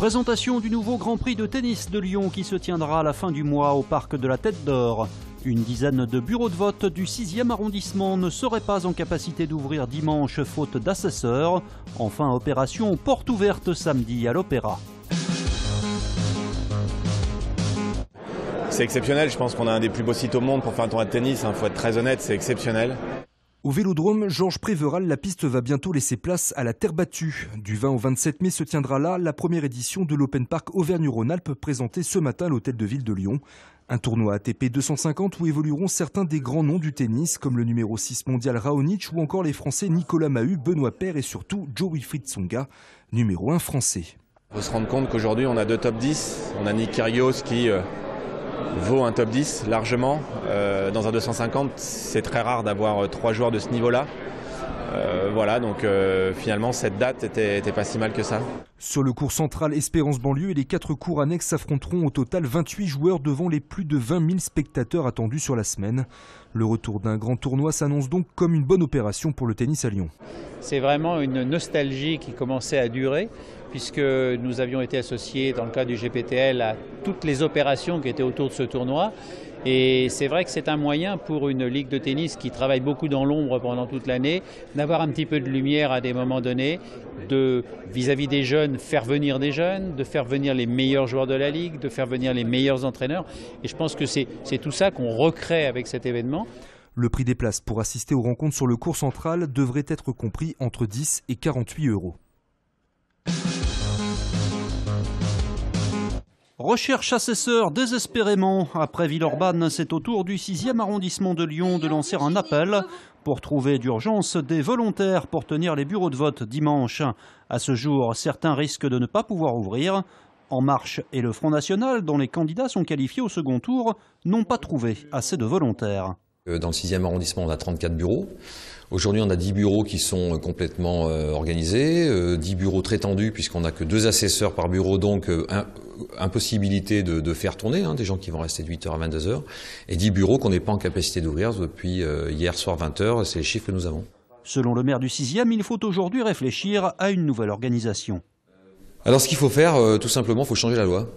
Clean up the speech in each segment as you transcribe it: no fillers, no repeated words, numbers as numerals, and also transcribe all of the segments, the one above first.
Présentation du nouveau Grand Prix de tennis de Lyon qui se tiendra à la fin du mois au parc de la Tête d'Or. Une dizaine de bureaux de vote du 6e arrondissement ne seraient pas en capacité d'ouvrir dimanche faute d'assesseurs. Enfin, opération porte ouverte samedi à l'Opéra. C'est exceptionnel, je pense qu'on a un des plus beaux sites au monde pour faire un tournoi de tennis, faut être très honnête, c'est exceptionnel. Au Vélodrome Georges Préveral, la piste va bientôt laisser place à la terre battue. Du 20 au 27 mai se tiendra là la première édition de l'Open Park Auvergne-Rhône-Alpes présentée ce matin à l'hôtel de ville de Lyon. Un tournoi ATP 250 où évolueront certains des grands noms du tennis comme le numéro 6 mondial Raonic ou encore les Français Nicolas Mahut, Benoît Paire et surtout Jo-Wilfried Tsonga, numéro 1 français. Il faut se rendre compte qu'aujourd'hui on a 2 top 10, on a Nick Kyrgios qui vaut un top 10 largement. Dans un 250, c'est très rare d'avoir 3 joueurs de ce niveau-là. Voilà, donc finalement cette date était pas si mal que ça. Sur le cours central Espérance Banlieue et les 4 cours annexes s'affronteront au total 28 joueurs devant les plus de 20 000 spectateurs attendus sur la semaine. Le retour d'un grand tournoi s'annonce donc comme une bonne opération pour le tennis à Lyon. C'est vraiment une nostalgie qui commençait à durer puisque nous avions été associés dans le cadre du GPTL à toutes les opérations qui étaient autour de ce tournoi. Et c'est vrai que c'est un moyen pour une ligue de tennis qui travaille beaucoup dans l'ombre pendant toute l'année, d'avoir un petit peu de lumière à des moments donnés, de vis-à-vis des jeunes, faire venir des jeunes, de faire venir les meilleurs joueurs de la ligue, de faire venir les meilleurs entraîneurs. Et je pense que c'est tout ça qu'on recrée avec cet événement. Le prix des places pour assister aux rencontres sur le cours central devrait être compris entre 10 et 48 €. Recherche assesseur désespérément. Après Villeurbanne, c'est au tour du 6e arrondissement de Lyon de lancer un appel pour trouver d'urgence des volontaires pour tenir les bureaux de vote dimanche. À ce jour, certains risquent de ne pas pouvoir ouvrir. En Marche et le Front National, dont les candidats sont qualifiés au second tour, n'ont pas trouvé assez de volontaires. Dans le 6e arrondissement, on a 34 bureaux. Aujourd'hui, on a 10 bureaux qui sont complètement organisés, 10 bureaux très tendus puisqu'on n'a que 2 assesseurs par bureau, donc impossibilité de faire tourner, des gens qui vont rester de 8h à 22h, et 10 bureaux qu'on n'est pas en capacité d'ouvrir depuis hier soir 20h, c'est les chiffres que nous avons. Selon le maire du 6e, il faut aujourd'hui réfléchir à une nouvelle organisation. Alors ce qu'il faut faire, tout simplement, il faut changer la loi.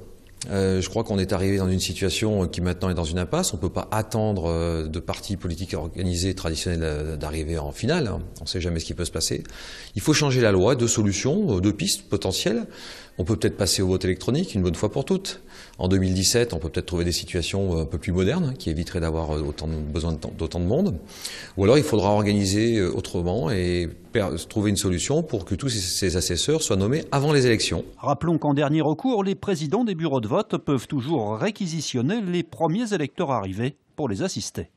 Je crois qu'on est arrivé dans une situation qui maintenant est dans une impasse. On ne peut pas attendre de partis politiques organisés traditionnels d'arriver en finale. On ne sait jamais ce qui peut se passer. Il faut changer la loi, 2 solutions, 2 pistes potentielles. On peut peut-être passer au vote électronique une bonne fois pour toutes. En 2017, on peut peut-être trouver des situations un peu plus modernes qui éviteraient d'avoir besoin d'autant de monde. Ou alors il faudra organiser autrement et trouver une solution pour que tous ces assesseurs soient nommés avant les élections. Rappelons qu'en dernier recours, les présidents des bureaux de vote peuvent toujours réquisitionner les premiers électeurs arrivés pour les assister.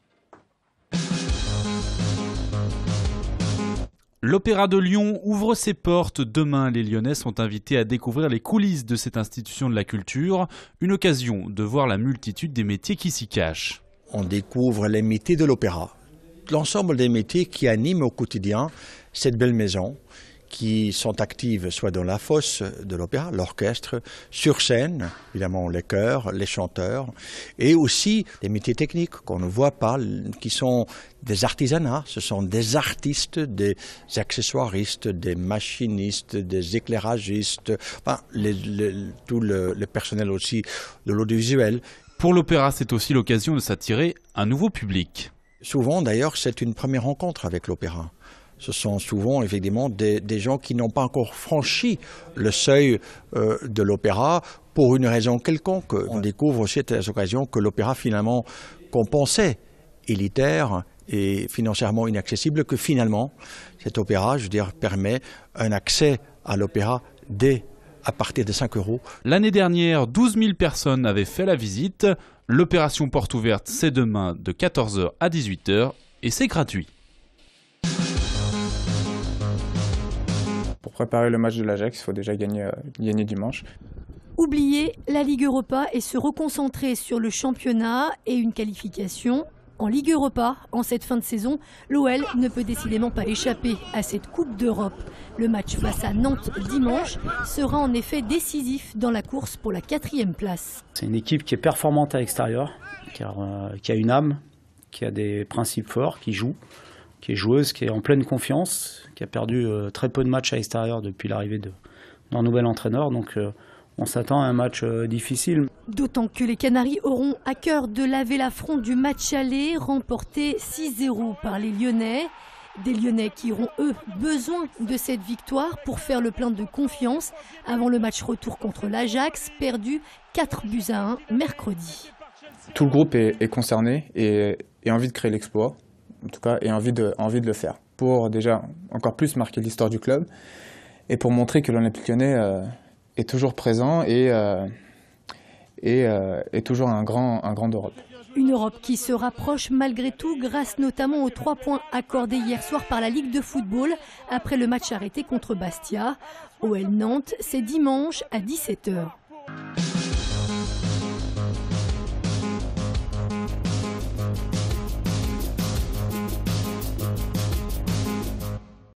L'Opéra de Lyon ouvre ses portes. Demain, les Lyonnais sont invités à découvrir les coulisses de cette institution de la culture. Une occasion de voir la multitude des métiers qui s'y cachent. On découvre les métiers de l'opéra. L'ensemble des métiers qui animent au quotidien cette belle maison, qui sont actives soit dans la fosse de l'opéra, l'orchestre, sur scène, évidemment les chœurs, les chanteurs, et aussi des métiers techniques qu'on ne voit pas, qui sont des artisanats, ce sont des artistes, des accessoiristes, des machinistes, des éclairagistes, enfin, tout le personnel aussi de l'audiovisuel. Pour l'opéra, c'est aussi l'occasion de s'attirer un nouveau public. Souvent d'ailleurs, c'est une première rencontre avec l'opéra. Ce sont souvent évidemment des gens qui n'ont pas encore franchi le seuil de l'opéra pour une raison quelconque. On découvre aussi à cette occasion que l'opéra finalement qu'on pensait élitaire et financièrement inaccessible, que finalement cet opéra, je veux dire, permet un accès à l'opéra à partir de 5 €. L'année dernière, 12 000 personnes avaient fait la visite. L'opération porte ouverte, c'est demain de 14h à 18h et c'est gratuit. Pour préparer le match de l'Ajax, il faut déjà gagner dimanche. Oublier la Ligue Europa et se reconcentrer sur le championnat et une qualification en Ligue Europa. En cette fin de saison, l'OL ne peut décidément pas échapper à cette Coupe d'Europe. Le match face à Nantes dimanche sera en effet décisif dans la course pour la 4e place. C'est une équipe qui est performante à l'extérieur, qui a une âme, qui a des principes forts, qui joue, qui est joueuse, qui est en pleine confiance, qui a perdu très peu de matchs à l'extérieur depuis l'arrivée d'un nouvel entraîneur. Donc on s'attend à un match difficile. D'autant que les Canaries auront à cœur de laver l'affront du match aller remporté 6-0 par les Lyonnais. Des Lyonnais qui auront, eux, besoin de cette victoire pour faire le plein de confiance avant le match retour contre l'Ajax, perdu 4-1 mercredi. Tout le groupe est concerné et a envie de créer l'exploit, en tout cas, et envie de le faire, pour déjà encore plus marquer l'histoire du club et pour montrer que l'Olympique Lyonnais est toujours présent et toujours un grand d'Europe. Une Europe qui se rapproche malgré tout grâce notamment aux 3 points accordés hier soir par la Ligue de football après le match arrêté contre Bastia. OL Nantes, c'est dimanche à 17h.